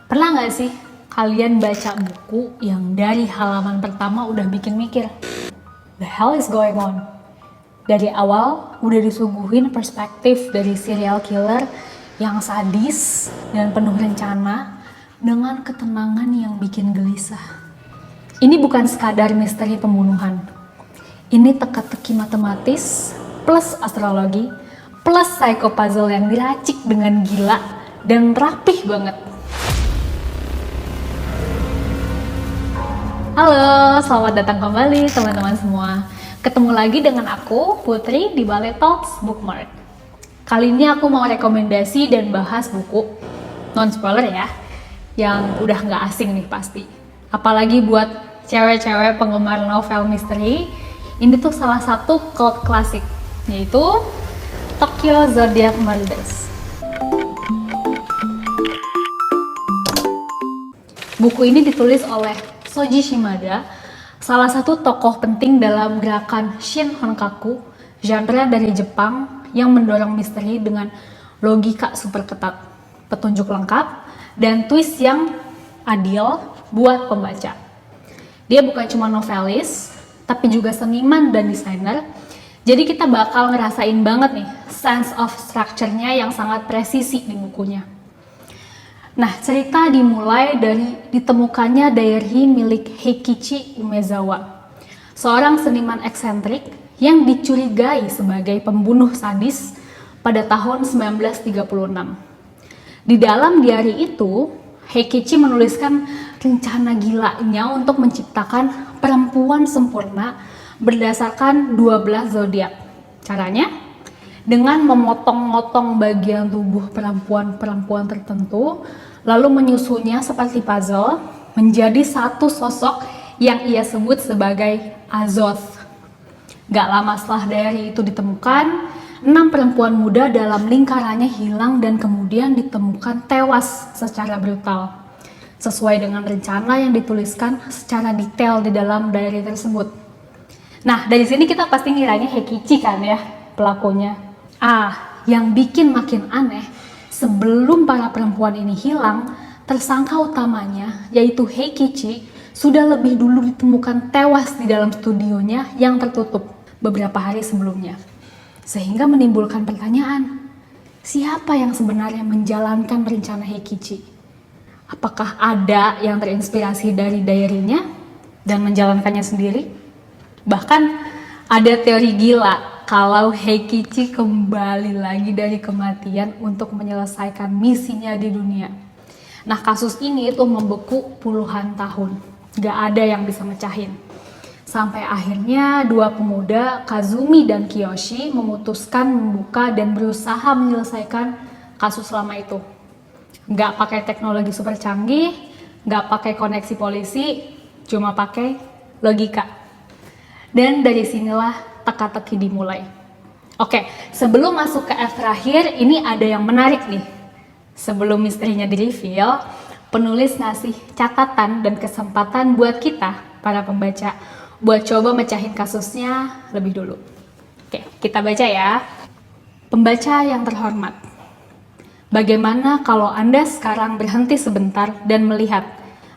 Pernah nggak sih kalian baca buku yang dari halaman pertama udah bikin mikir, the hell is going on? Dari awal udah disuguhin perspektif dari serial killer yang sadis dan penuh rencana dengan ketenangan yang bikin gelisah. Ini bukan sekadar misteri pembunuhan. Ini teka-teki matematis plus astrologi plus psychopuzzle yang diracik dengan gila dan rapih banget. Halo, selamat datang kembali teman-teman semua. Ketemu lagi dengan aku, Putri, di Ballet Talks Bookmark. Kali ini aku mau rekomendasi dan bahas buku, non-spoiler ya, yang udah nggak asing nih pasti. Apalagi buat cewek-cewek penggemar novel misteri, ini tuh salah satu cult klasik, yaitu Tokyo Zodiac Murders. Buku ini ditulis oleh Shoji Shimada, salah satu tokoh penting dalam gerakan Shin Honkaku, genre dari Jepang yang mendorong misteri dengan logika super ketat, petunjuk lengkap, dan twist yang adil buat pembaca. Dia bukan cuma novelis, tapi juga seniman dan desainer, jadi kita bakal ngerasain banget nih sense of structure-nya yang sangat presisi di bukunya. Nah, cerita dimulai dari ditemukannya diary milik Heikichi Umezawa, seorang seniman eksentrik yang dicurigai sebagai pembunuh sadis pada tahun 1936. Di dalam diary itu, Heikichi menuliskan rencana gilanya untuk menciptakan perempuan sempurna berdasarkan 12 zodiak. Caranya? Dengan memotong-motong bagian tubuh perempuan-perempuan tertentu, lalu menyusunnya seperti puzzle menjadi satu sosok yang ia sebut sebagai Azoth. Gak lama setelah diary itu ditemukan, 6 perempuan muda dalam lingkarannya hilang dan kemudian ditemukan tewas secara brutal, sesuai dengan rencana yang dituliskan secara detail di dalam diary tersebut. Nah, dari sini kita pasti ngiranya Heikichi kan ya, pelakunya. Yang bikin makin aneh, sebelum para perempuan ini hilang, tersangka utamanya, yaitu Heikichi, sudah lebih dulu ditemukan tewas di dalam studionya yang tertutup beberapa hari sebelumnya. Sehingga menimbulkan pertanyaan, siapa yang sebenarnya menjalankan rencana Heikichi? Apakah ada yang terinspirasi dari diary-nya dan menjalankannya sendiri? Bahkan ada teori gila kalau Heikichi kembali lagi dari kematian untuk menyelesaikan misinya di dunia. Nah, kasus ini itu membeku puluhan tahun. Gak ada yang bisa mecahin. Sampai akhirnya dua pemuda, Kazumi dan Kiyoshi, memutuskan membuka dan berusaha menyelesaikan kasus lama itu. Gak pakai teknologi super canggih, gak pakai koneksi polisi, cuma pakai logika. Dan dari sinilah teka-teki dimulai. Oke, sebelum masuk ke F terakhir, ini ada yang menarik nih. Sebelum misterinya di-reveal, penulis ngasih catatan dan kesempatan buat kita, para pembaca, buat coba mecahin kasusnya lebih dulu. Oke, kita baca ya. Pembaca yang terhormat, bagaimana kalau Anda sekarang berhenti sebentar dan melihat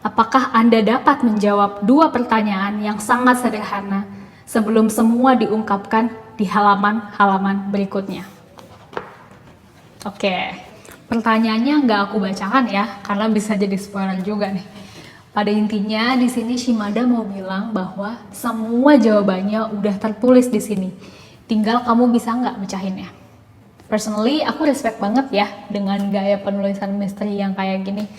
apakah Anda dapat menjawab dua pertanyaan yang sangat sederhana sebelum semua diungkapkan di halaman-halaman berikutnya. Oke, pertanyaannya nggak aku bacakan ya, karena bisa jadi spoiler juga nih. Pada intinya, di sini Shimada mau bilang bahwa semua jawabannya udah tertulis di sini. Tinggal kamu bisa nggak mecahinnya. Personally, aku respect banget ya dengan gaya penulisan misteri yang kayak gini.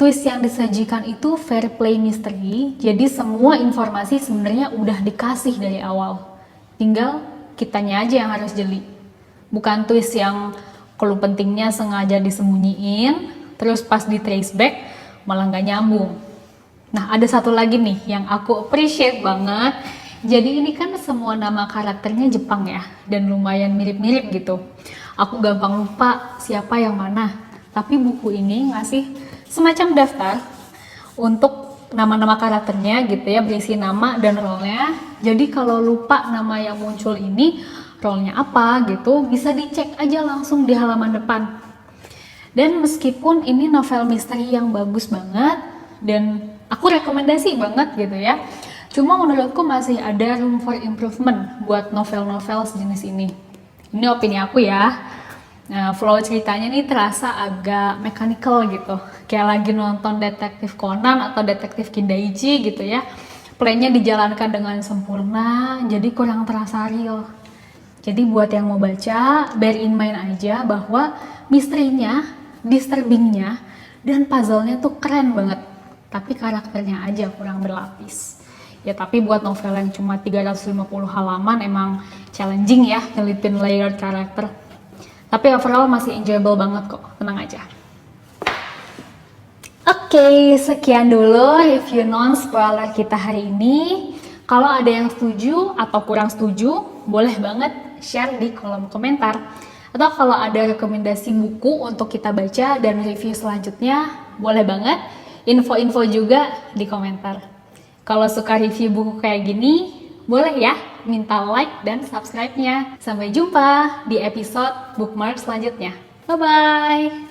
Twist yang disajikan itu fair play misteri, jadi semua informasi sebenarnya udah dikasih dari awal. Tinggal kitanya aja yang harus jeli. Bukan twist yang clue pentingnya sengaja disembunyiin, terus pas di trace back malah nggak nyambung. Nah, ada satu lagi nih yang aku appreciate banget. Jadi ini kan semua nama karakternya Jepang ya, dan lumayan mirip-mirip gitu. Aku gampang lupa siapa yang mana, tapi buku ini ngasih semacam daftar untuk nama-nama karakternya gitu ya, berisi nama dan role-nya. Jadi kalau lupa nama yang muncul ini, role-nya apa gitu, bisa dicek aja langsung di halaman depan. Dan meskipun ini novel misteri yang bagus banget dan aku rekomendasi banget gitu ya, cuma menurutku masih ada room for improvement buat novel-novel sejenis ini. Ini opini aku ya. Nah, flow ceritanya nih terasa agak mechanical gitu, kayak lagi nonton detektif Conan atau detektif Kindaichi gitu ya. Play-nya dijalankan dengan sempurna, jadi kurang terasa real. Jadi buat yang mau baca, bear in mind aja bahwa misterinya, disturbingnya, dan puzzle-nya tuh keren banget. Tapi karakternya aja kurang berlapis. Ya tapi buat novel yang cuma 350 halaman emang challenging ya, nyelipin layered karakter. Tapi overall masih enjoyable banget kok, tenang aja. Oke, sekian dulu review non-spoiler kita hari ini. Kalau ada yang setuju atau kurang setuju, boleh banget share di kolom komentar. Atau kalau ada rekomendasi buku untuk kita baca dan review selanjutnya, boleh banget info-info juga di komentar. Kalau suka review buku kayak gini, boleh ya minta like dan subscribe-nya. Sampai jumpa di episode bookmark selanjutnya. Bye-bye!